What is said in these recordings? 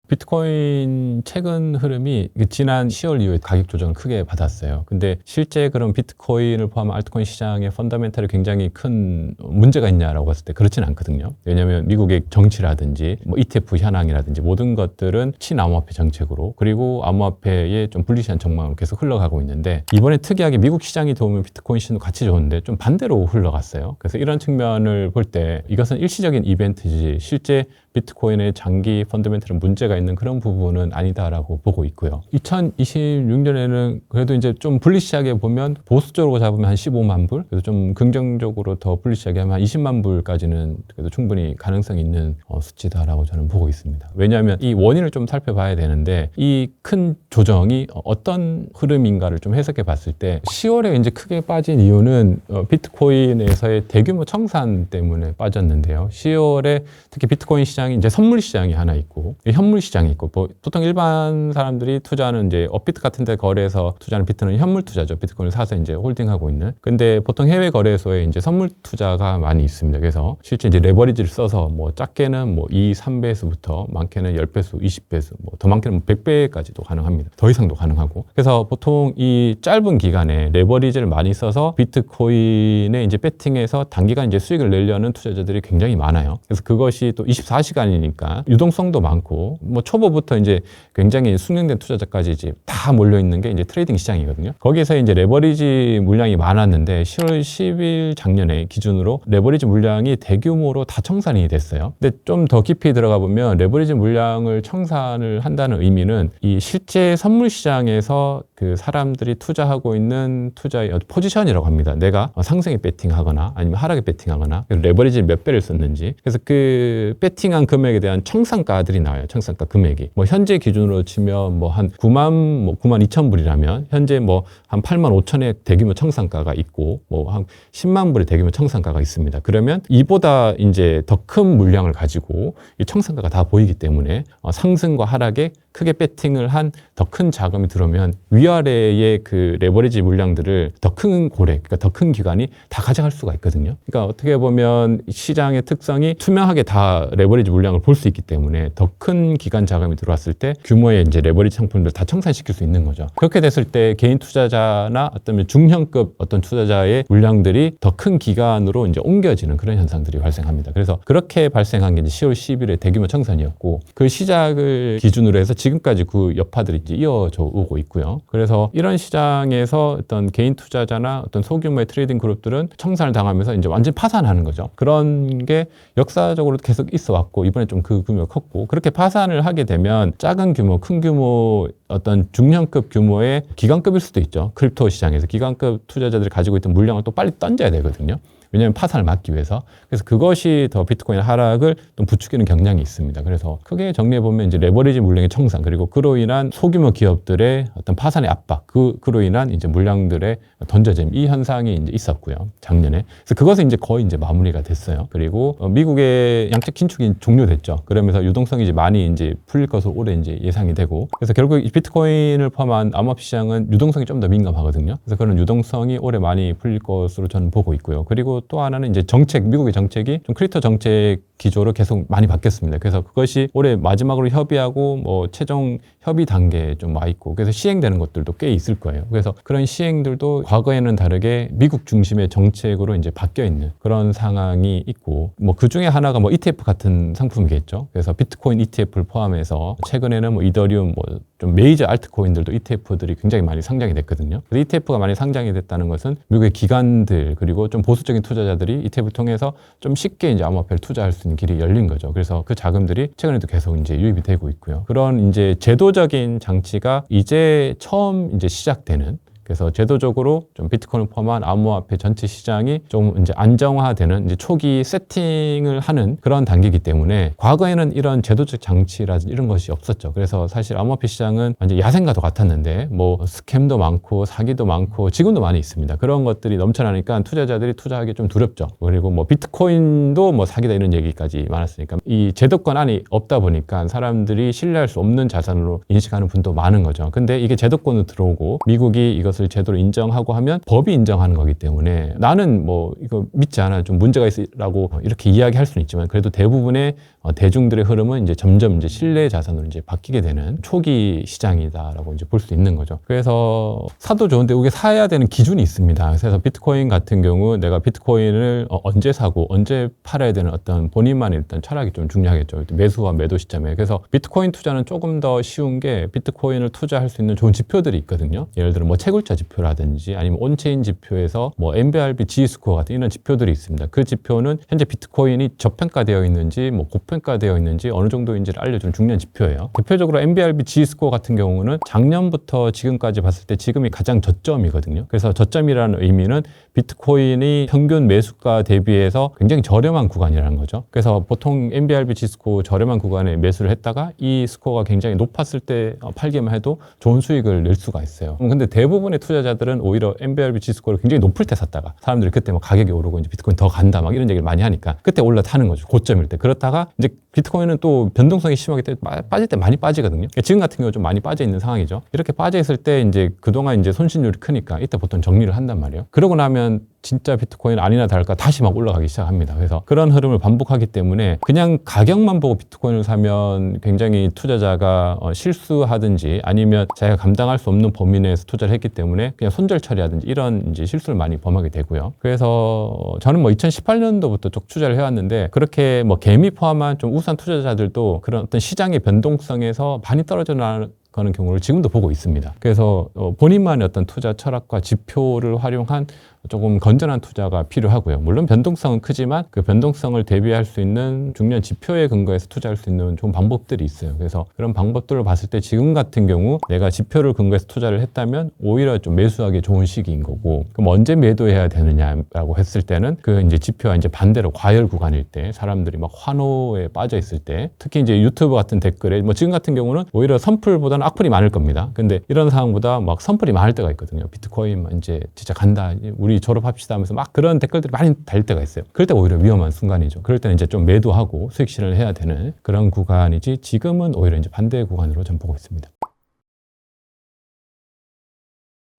비트코인 최근 흐름이 지난 10월 이후에 가격 조정을 크게 받았어요. 근데 실제 그런 비트코인을 포함한 알트코인 시장의 펀더멘탈이 굉장히 큰 문제가 있냐라고 봤을 때 그렇진 않거든요. 왜냐하면 미국의 정치라든지 뭐 ETF 현황이라든지 모든 것들은 친암호화폐 정책으로, 그리고 암호화폐에 좀 불리시한 전망으로 계속 흘러가고 있는데, 이번에 특이하게 미국 시장이 도우면 비트코인 시장도 같이 좋은데 좀 반대로 흘러갔어요. 그래서 이런 측면을 볼 때 이것은 일시적인 이벤트지 실제 비트코인의 장기 펀더멘털은 문제가 있는 그런 부분은 아니다라고 보고 있고요. 2026년에는 그래도 이제 좀 불리시하게 보면, 보수적으로 잡으면 한 15만 불, 그래서 좀 긍정적으로 더 불리시하게 하면 한 20만 불까지는 그래도 충분히 가능성이 있는 수치다라고 저는 보고 있습니다. 왜냐하면 이 원인을 좀 살펴봐야 되는데, 이 큰 조정이 어떤 흐름인가를 좀 해석해 봤을 때 10월에 이제 크게 빠진 이유는 비트코인에서의 대규모 청산 때문에 빠졌는데요. 10월에 특히 비트코인 시장이 이제 선물 시장이 하나 있고 현물 시장이 있고, 보통 일반 사람들이 투자하는 이제 업비트 같은 데 거래해서 투자하는 비트는 현물 투자죠. 비트코인을 사서 이제 홀딩하고 있는. 근데 보통 해외 거래소에 이제 선물 투자가 많이 있습니다. 그래서 실제 이제 레버리지를 써서 뭐 작게는 뭐 2, 3배수부터 많게는 10배수, 20배수, 뭐 더 많게는 100배까지도 가능합니다. 더 이상도 가능하고. 그래서 보통 이 짧은 기간에 레버리지를 많이 써서 비트코인에 이제 배팅해서 단기간 이제 수익을 내려는 투자자들이 굉장히 많아요. 그래서 그것이 또 24시간이니까 유동성도 많고, 뭐 초보부터 이제 굉장히 숙련된 투자자까지 이제 다 몰려 있는 게 이제 트레이딩 시장이거든요. 거기서 이제 레버리지 물량이 많았는데 10월 10일 작년에 기준으로 레버리지 물량이 대규모로 다 청산이 됐어요. 근데 좀 더 깊이 들어가 보면 레버리지 물량을 청산을 한다는 의미는 이 실제 선물 시장에서 그 사람들이 투자하고 있는 투자의 포지션이라고 합니다. 내가 상승에 배팅하거나 아니면 하락에 배팅하거나 레버리지 몇 배를 썼는지. 그래서 그 배팅한 금액에 대한 청산가들이 나와요. 청산가 금액이. 뭐 현재 기준으로 치면 뭐 한 9만 2천 불이라면 현재 뭐 한 8만 5천의 대규모 청산가가 있고, 뭐 한 10만 불의 대규모 청산가가 있습니다. 그러면 이보다 이제 더 큰 물량을 가지고 이 청산가가 다 보이기 때문에 상승과 하락에 크게 배팅을 한 더 큰 자금이 들어오면 위아래의 그 레버리지 물량들을 더 큰 고래, 그러니까 더 큰 기관이 다 가져갈 수가 있거든요. 그러니까 어떻게 보면 시장의 특성이 투명하게 다 레버리지 물량을 볼 수 있기 때문에 더 큰 기관 자금이 들어왔을 때 규모의 이제 레버리지 상품들 다 청산시킬 수 있는 거죠. 그렇게 됐을 때 개인 투자자나 어떤 중형급 어떤 투자자의 물량들이 더 큰 기관으로 이제 옮겨지는 그런 현상들이 발생합니다. 그래서 그렇게 발생한 게 이제 10월 10일에 대규모 청산이었고, 그 시작을 기준으로 해서 지금까지 그 여파들이 이제 이어져 오고 있고요. 그래서 이런 시장에서 어떤 개인 투자자나 어떤 소규모의 트레이딩 그룹들은 청산을 당하면서 이제 완전 파산하는 거죠. 그런 게 역사적으로 계속 있어 왔고, 이번에 좀 그 규모가 컸고, 그렇게 파산을 하게 되면 작은 규모, 큰 규모 어떤 중형급 규모의 기관급일 수도 있죠. 크립토 시장에서 기관급 투자자들이 가지고 있던 물량을 또 빨리 던져야 되거든요. 왜냐하면 파산을 막기 위해서. 그래서 그것이 더 비트코인 하락을 좀 부추기는 경향이 있습니다. 그래서 크게 정리해보면 이제 레버리지 물량의 청산, 그리고 그로 인한 소규모 기업들의 어떤 파산의 압박, 그로 인한 이제 물량들의 던져짐, 이 현상이 이제 있었고요. 작년에. 그래서 그것은 이제 거의 이제 마무리가 됐어요. 그리고 미국의 양적 긴축이 종료됐죠. 그러면서 유동성이 이제 많이 이제 풀릴 것으로 올해 이제 예상이 되고. 그래서 결국 이 비트코인을 포함한 암호화폐 시장은 유동성이 좀 더 민감하거든요. 그래서 그런 유동성이 올해 많이 풀릴 것으로 저는 보고 있고요. 그리고 또 하나는 이제 정책, 미국의 정책이 좀 크립토 정책 기조로 계속 많이 바뀌었습니다. 그래서 그것이 올해 마지막으로 협의하고 뭐 최종 협의 단계에 좀 와 있고, 그래서 시행되는 것들도 꽤 있을 거예요. 그래서 그런 시행들도 과거에는 다르게 미국 중심의 정책으로 이제 바뀌어 있는 그런 상황이 있고, 뭐 그 중에 하나가 뭐 ETF 같은 상품이겠죠. 그래서 비트코인 ETF를 포함해서 최근에는 뭐 이더리움, 뭐 좀 메이저 알트코인들도 ETF들이 굉장히 많이 상장이 됐거든요. 그래서 ETF가 많이 상장이 됐다는 것은 미국의 기관들, 그리고 좀 보수적인 투자자들이 ETF를 통해서 좀 쉽게 이제 암호화폐를 투자할 수 있는 길이 열린 거죠. 그래서 그 자금들이 최근에도 계속 이제 유입이 되고 있고요. 그런 이제 제도적인 장치가 이제 처음 이제 시작되는, 그래서 제도적으로 좀 비트코인을 포함한 암호화폐 전체 시장이 좀 이제 안정화되는 이제 초기 세팅을 하는 그런 단계이기 때문에, 과거에는 이런 제도적 장치라든지 이런 것이 없었죠. 그래서 사실 암호화폐 시장은 완전 야생과도 같았는데, 뭐 스캠도 많고 사기도 많고 지금도 많이 있습니다. 그런 것들이 넘쳐나니까 투자자들이 투자하기 좀 두렵죠. 그리고 뭐 비트코인도 뭐 사기다 이런 얘기까지 많았으니까, 이 제도권 안이 없다 보니까 사람들이 신뢰할 수 없는 자산으로 인식하는 분도 많은 거죠. 근데 이게 제도권으로 들어오고 미국이 이것 것을 제대로 인정하고 하면 법이 인정하는 거기 때문에 나는 뭐 이거 믿지 않아 좀 문제가 있으라고 이렇게 이야기할 수는 있지만 그래도 대부분의 대중들의 흐름은 이제 점점 이제 신뢰 자산으로 이제 바뀌게 되는 초기 시장이다라고 이제 볼 수 있는 거죠. 그래서 사도 좋은데 이게 사야 되는 기준이 있습니다. 그래서 비트코인 같은 경우 내가 비트코인을 언제 사고 언제 팔아야 되는 어떤 본인만의 일단 철학이 좀 중요하겠죠. 매수와 매도 시점에. 그래서 비트코인 투자는 조금 더 쉬운 게 비트코인을 투자할 수 있는 좋은 지표들이 있거든요. 예를 들어 뭐 채굴자 지표라든지 아니면 온체인 지표에서 뭐 MBRB G스코어 같은 이런 지표들이 있습니다. 그 지표는 현재 비트코인이 저평가되어 있는지 뭐 고평가되어 있는지 어느 정도인지를 알려주는 중요한 지표예요. 대표적으로 MBRB G스코어 같은 경우는 작년부터 지금까지 봤을 때 지금이 가장 저점이거든요. 그래서 저점이라는 의미는 비트코인이 평균 매수가 대비해서 굉장히 저렴한 구간이라는 거죠. 그래서 보통 MBRB G스코어 저렴한 구간에 매수를 했다가 이 스코어가 굉장히 높았을 때 팔기만 해도 좋은 수익을 낼 수가 있어요. 근데 대부분의 투자자들은 오히려 MBRB G스코어를 굉장히 높을 때 샀다가 사람들이 그때 뭐 가격이 오르고 이제 비트코인 더 간다 막 이런 얘기를 많이 하니까 그때 올라타는 거죠. 고점일 때. 그렇다가 이제 비트코인은 또 변동성이 심하기 때문에 빠질 때 많이 빠지거든요. 지금 같은 경우 좀 많이 빠져 있는 상황이죠. 이렇게 빠져 있을 때 이제 그동안 이제 손실률이 크니까 이때 보통 정리를 한단 말이에요. 그러고 나면 진짜 비트코인 아니나 다를까 다시 막 올라가기 시작합니다. 그래서 그런 흐름을 반복하기 때문에 그냥 가격만 보고 비트코인을 사면 굉장히 투자자가 실수하든지 아니면 자기가 감당할 수 없는 범위 내에서 투자를 했기 때문에 그냥 손절 처리하든지 이런 이제 실수를 많이 범하게 되고요. 그래서 저는 뭐 2018년도부터 쭉 투자를 해왔는데 그렇게 뭐 개미 포함한 좀 우수한 투자자들도 그런 어떤 시장의 변동성에서 많이 떨어져 나가는 경우를 지금도 보고 있습니다. 그래서 본인만의 어떤 투자 철학과 지표를 활용한 조금 건전한 투자가 필요하고요. 물론 변동성은 크지만 그 변동성을 대비할 수 있는 중요한 지표에 근거해서 투자할 수 있는 좋은 방법들이 있어요. 그래서 그런 방법들을 봤을 때 지금 같은 경우 내가 지표를 근거해서 투자를 했다면 오히려 좀 매수하기 좋은 시기인 거고 그럼 언제 매도해야 되느냐라고 했을 때는 그 이제 지표와 이제 반대로 과열 구간일 때 사람들이 막 환호에 빠져 있을 때 특히 이제 유튜브 같은 댓글에 뭐 지금 같은 경우는 오히려 선풀보다는 악플이 많을 겁니다. 근데 이런 상황보다 막 선풀이 많을 때가 있거든요. 비트코인 이제 진짜 간다. 우리 졸업합시다 하면서 막 그런 댓글들이 많이 달릴 때가 있어요. 그럴 때 오히려 위험한 순간이죠. 그럴 때는 이제 좀 매도하고 수익 실현을 해야 되는 그런 구간이지 지금은 오히려 이제 반대 구간으로 전 보고 있습니다.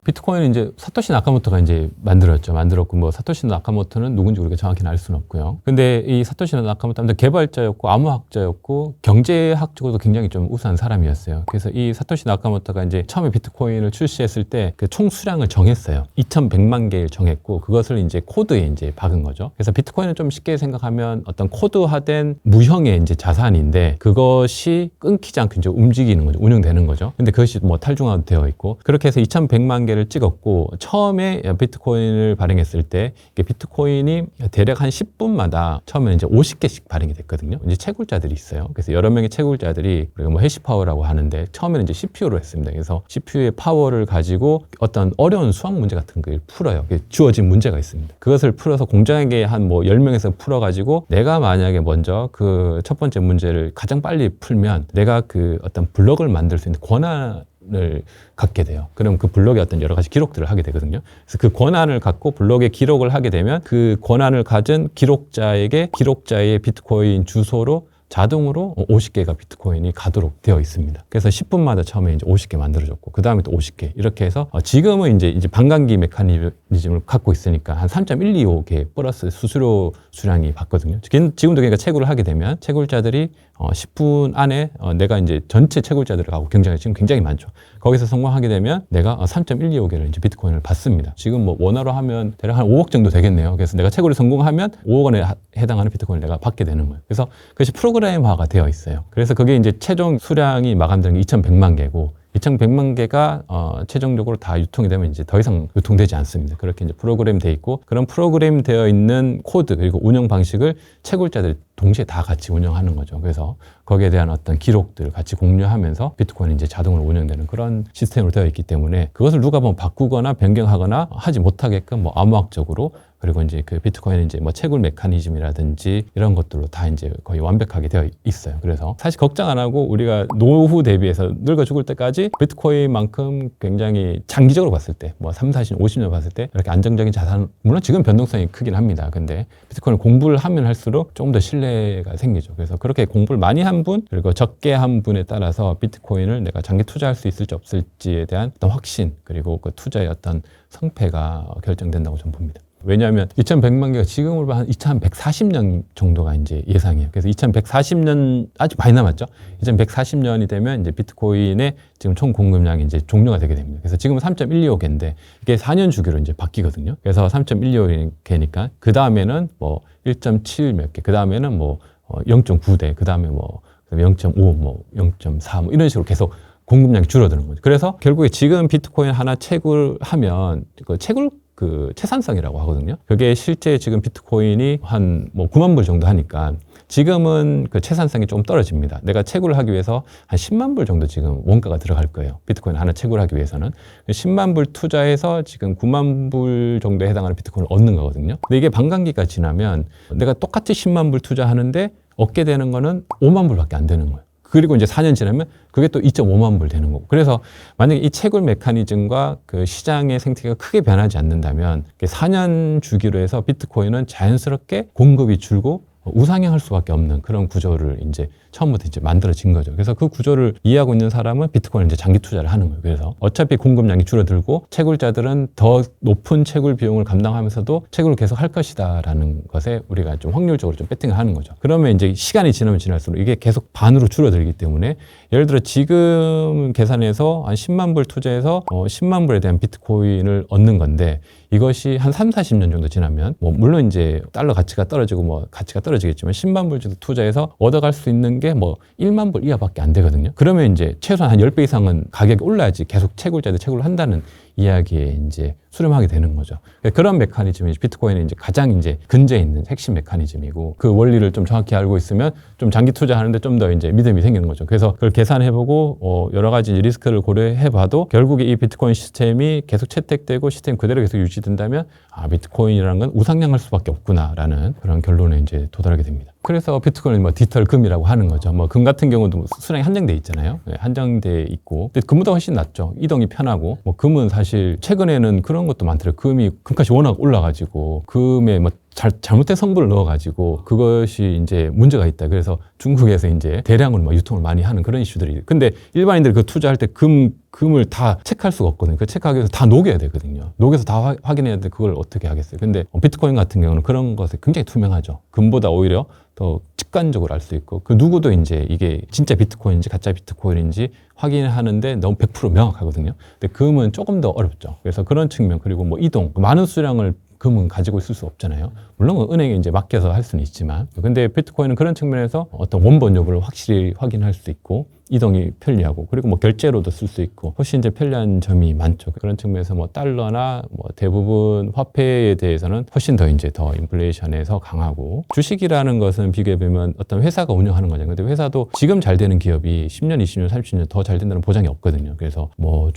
비트코인은 이제 사토시 나카모토가 이제 만들었고 뭐 사토시 나카모토는 누군지 우리가 정확히는 알 수는 없고요. 근데 이 사토시 나카모토는 개발자였고 암호학자였고 경제학적으로도 굉장히 좀 우수한 사람이었어요. 그래서 이 사토시 나카모토가 이제 처음에 비트코인을 출시했을 때 그 총 수량을 정했어요. 2,100만 개를 정했고 그것을 이제 코드에 이제 박은 거죠. 그래서 비트코인은 좀 쉽게 생각하면 어떤 코드화된 무형의 이제 자산인데 그것이 끊기지 않고 이제 움직이는 거죠. 운영되는 거죠. 근데 그것이 뭐 탈중화되어 있고 그렇게 해서 2,100만 개 를 찍었고 처음에 비트코인을 발행했을 때 비트코인이 대략 한 10분마다 처음에 이제 50개씩 발행이 됐거든요. 이제 채굴자들이 있어요. 그래서 여러 명의 채굴자들이 우리가 뭐 해시파워라고 하는데 처음에는 이제 CPU로 했습니다. 그래서 CPU의 파워를 가지고 어떤 어려운 수학 문제 같은 걸 풀어요. 주어진 문제가 있습니다. 그것을 풀어서 공정하게 한 뭐 10명에서 풀어가지고 내가 만약에 먼저 그 첫 번째 문제를 가장 빨리 풀면 내가 그 어떤 블럭을 만들 수 있는 권한을 갖게 돼요. 그럼 그 블록에 어떤 여러 가지 기록들을 하게 되거든요. 그래서 그 권한을 갖고 블록에 기록을 하게 되면 그 권한을 가진 기록자에게 기록자의 비트코인 주소로 자동으로 50개가 비트코인이 가도록 되어 있습니다. 그래서 10분마다 처음에 이제 50개 만들어졌고, 그 다음에 또 50개. 이렇게 해서 지금은 이제 반감기 메커니즘을 갖고 있으니까 한 3.125개 플러스 수수료 수량이 받거든요. 지금도 그러니까 채굴을 하게 되면 채굴자들이 10분 안에 내가 이제 전체 채굴자들하고 경쟁이 지금 굉장히 많죠. 거기서 성공하게 되면 내가 3.125개를 이제 비트코인을 받습니다. 지금 뭐 원화로 하면 대략 한 5억 정도 되겠네요. 그래서 내가 채굴을 성공하면 5억 원에 해당하는 비트코인을 내가 받게 되는 거예요. 그래서 그것이 프로그램화가 되어 있어요. 그래서 그게 이제 최종 수량이 마감되는 게 2,100만 개고 2,100만 개가 최종적으로 다 유통이 되면 이제 더 이상 유통되지 않습니다. 그렇게 이제 프로그램 돼 있고 그런 프로그램 되어 있는 코드 그리고 운영 방식을 채굴자들이 동시에 다 같이 운영하는 거죠. 그래서 거기에 대한 어떤 기록들을 같이 공유하면서 비트코인이 이제 자동으로 운영되는 그런 시스템으로 되어 있기 때문에 그것을 누가 뭐 바꾸거나 변경하거나 하지 못하게끔 뭐 암호학적으로 그리고 이제 그 비트코인은 이제 뭐 채굴 메커니즘이라든지 이런 것들로 다 이제 거의 완벽하게 되어 있어요. 그래서 사실 걱정 안 하고 우리가 노후 대비해서 늙어 죽을 때까지 비트코인만큼 굉장히 장기적으로 봤을 때 뭐 3, 40, 50년 봤을 때 이렇게 안정적인 자산, 물론 지금 변동성이 크긴 합니다. 근데 비트코인을 공부를 하면 할수록 조금 더 신뢰 신뢰가 생기죠. 그래서 그렇게 공부를 많이 한 분, 그리고 적게 한 분에 따라서 비트코인을 내가 장기 투자할 수 있을지 없을지에 대한 어떤 확신, 그리고 그 투자의 어떤 성패가 결정된다고 저는 봅니다. 왜냐하면 2100만 개가 지금으로 한 2140년 정도가 이제 예상이에요. 그래서 2140년 아직 많이 남았죠. 2140년이 되면 이제 비트코인의 지금 총 공급량이 이제 종료가 되게 됩니다. 그래서 지금은 3.125 개인데 이게 4년 주기로 이제 바뀌거든요. 그래서 3.125 개니까 그 다음에는 뭐 1.7 몇 개, 그 다음에는 뭐 0.9대, 그 다음에 뭐 0.5, 뭐 0.4, 뭐 이런 식으로 계속 공급량이 줄어드는 거죠. 그래서 결국에 지금 비트코인 하나 채굴하면 그 채굴 그 채산성이라고 하거든요. 그게 실제 지금 비트코인이 한 뭐 9만 불 정도 하니까 지금은 그 채산성이 좀 떨어집니다. 내가 채굴을 하기 위해서 한 10만 불 정도 지금 원가가 들어갈 거예요. 비트코인 하나 채굴을 하기 위해서는 10만 불 투자해서 지금 9만 불 정도에 해당하는 비트코인을 얻는 거거든요. 근데 이게 반감기가 지나면 내가 똑같이 10만 불 투자하는데 얻게 되는 거는 5만 불밖에 안 되는 거예요. 그리고 이제 4년 지나면 그게 또 2.5만 불 되는 거고. 그래서 만약에 이 채굴 메커니즘과 그 시장의 생태계가 크게 변하지 않는다면 4년 주기로 해서 비트코인은 자연스럽게 공급이 줄고 우상향할 수밖에 없는 그런 구조를 이제 처음부터 이제 만들어진 거죠. 그래서 그 구조를 이해하고 있는 사람은 비트코인을 이제 장기 투자를 하는 거예요. 그래서 어차피 공급량이 줄어들고 채굴자들은 더 높은 채굴 비용을 감당하면서도 채굴을 계속 할 것이다라는 것에 우리가 좀 확률적으로 좀 배팅을 하는 거죠. 그러면 이제 시간이 지나면 지날수록 이게 계속 반으로 줄어들기 때문에 예를 들어 지금 계산해서 한 10만 불 투자해서 10만 불에 대한 비트코인을 얻는 건데 이것이 한 3, 40년 정도 지나면 뭐 물론 이제 달러 가치가 떨어지고 뭐 가치가 떨어지겠지만 10만 불 정도 투자해서 얻어갈 수 있는 게 뭐 1만 불 이하밖에 안 되거든요. 그러면 이제 최소한 한 10배 이상은 가격이 올라야지 계속 채굴자들 채굴을 한다는 이야기에 이제 수렴하게 되는 거죠. 그런 메커니즘이 비트코인은 이제 가장 이제 근저에 있는 핵심 메커니즘이고 그 원리를 좀 정확히 알고 있으면 좀 장기 투자하는데 좀 더 이제 믿음이 생기는 거죠. 그래서 그걸 계산해보고 여러 가지 리스크를 고려해봐도 결국에 이 비트코인 시스템이 계속 채택되고 시스템 그대로 계속 유지된다면 비트코인이라는 건 우상향할 수밖에 없구나라는 그런 결론에 이제 도달하게 됩니다. 그래서 비트코인은 뭐 디지털 금이라고 하는 거죠. 뭐 금 같은 경우도 뭐 수량이 한정돼 있잖아요. 한정돼 있고, 근데 금보다 훨씬 낫죠. 이동이 편하고, 뭐 금은 사실 최근에는 그런 것도 많더라고요. 금값이 워낙 올라가지고 금에 뭐 잘못된 성분을 넣어가지고 그것이 이제 문제가 있다. 그래서 중국에서 이제 대량으로 막 유통을 많이 하는 그런 이슈들이. 근데 일반인들이 그 투자할 때 금을 다 체크할 수가 없거든요. 그 체크하기 위해서 다 녹여야 되거든요. 녹여서 다 확인해야 돼. 그걸 어떻게 하겠어요. 근데 비트코인 같은 경우는 그런 것에 굉장히 투명하죠. 금보다 오히려 더 직관적으로 알 수 있고, 그 누구도 이제 이게 진짜 비트코인인지 가짜 비트코인인지 확인하는데 너무 100% 명확하거든요. 근데 금은 조금 더 어렵죠. 그래서 그런 측면, 그리고 뭐 이동, 많은 수량을 금은 가지고 있을 수 없잖아요. 물론 은행에 이제 맡겨서 할 수는 있지만, 근데 비트코인은 그런 측면에서 어떤 원본 여부를 확실히 확인할 수 있고, 이동이 편리하고, 그리고 뭐 결제로도 쓸 수 있고, 훨씬 이제 편리한 점이 많죠. 그런 측면에서 뭐 달러나 뭐 대부분 화폐에 대해서는 훨씬 더 이제 더 인플레이션에서 강하고, 주식이라는 것은 비교해보면 어떤 회사가 운영하는 거잖아요. 근데 회사도 지금 잘 되는 기업이 10년, 20년, 30년 더 잘 된다는 보장이 없거든요. 그래서 뭐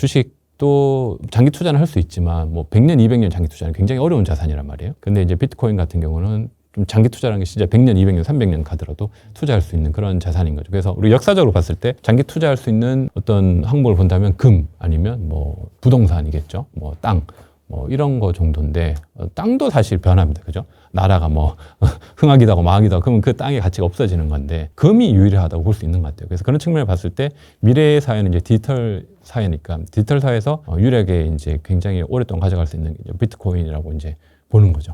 또 장기 투자는 할 수 있지만 뭐 100년, 200년 장기 투자는 굉장히 어려운 자산이란 말이에요. 근데 이제 비트코인 같은 경우는 좀 장기 투자라는 게 진짜 100년, 200년, 300년 가더라도 투자할 수 있는 그런 자산인 거죠. 그래서 우리 역사적으로 봤을 때 장기 투자할 수 있는 어떤 항목을 본다면 금 아니면 뭐 부동산이겠죠. 뭐 땅. 뭐 이런 거 정도인데 땅도 사실 변합니다. 그죠? 나라가 뭐 흥하기도 하고 망하기도 하고 그러면 그 땅의 가치가 없어지는 건데 금이 유일하다고 볼 수 있는 것 같아요. 그래서 그런 측면을 봤을 때 미래의 사회는 이제 디지털 사회니까 디지털 사회에서 유일하게 이제 굉장히 오랫동안 가져갈 수 있는 게 비트코인이라고 이제 보는 거죠.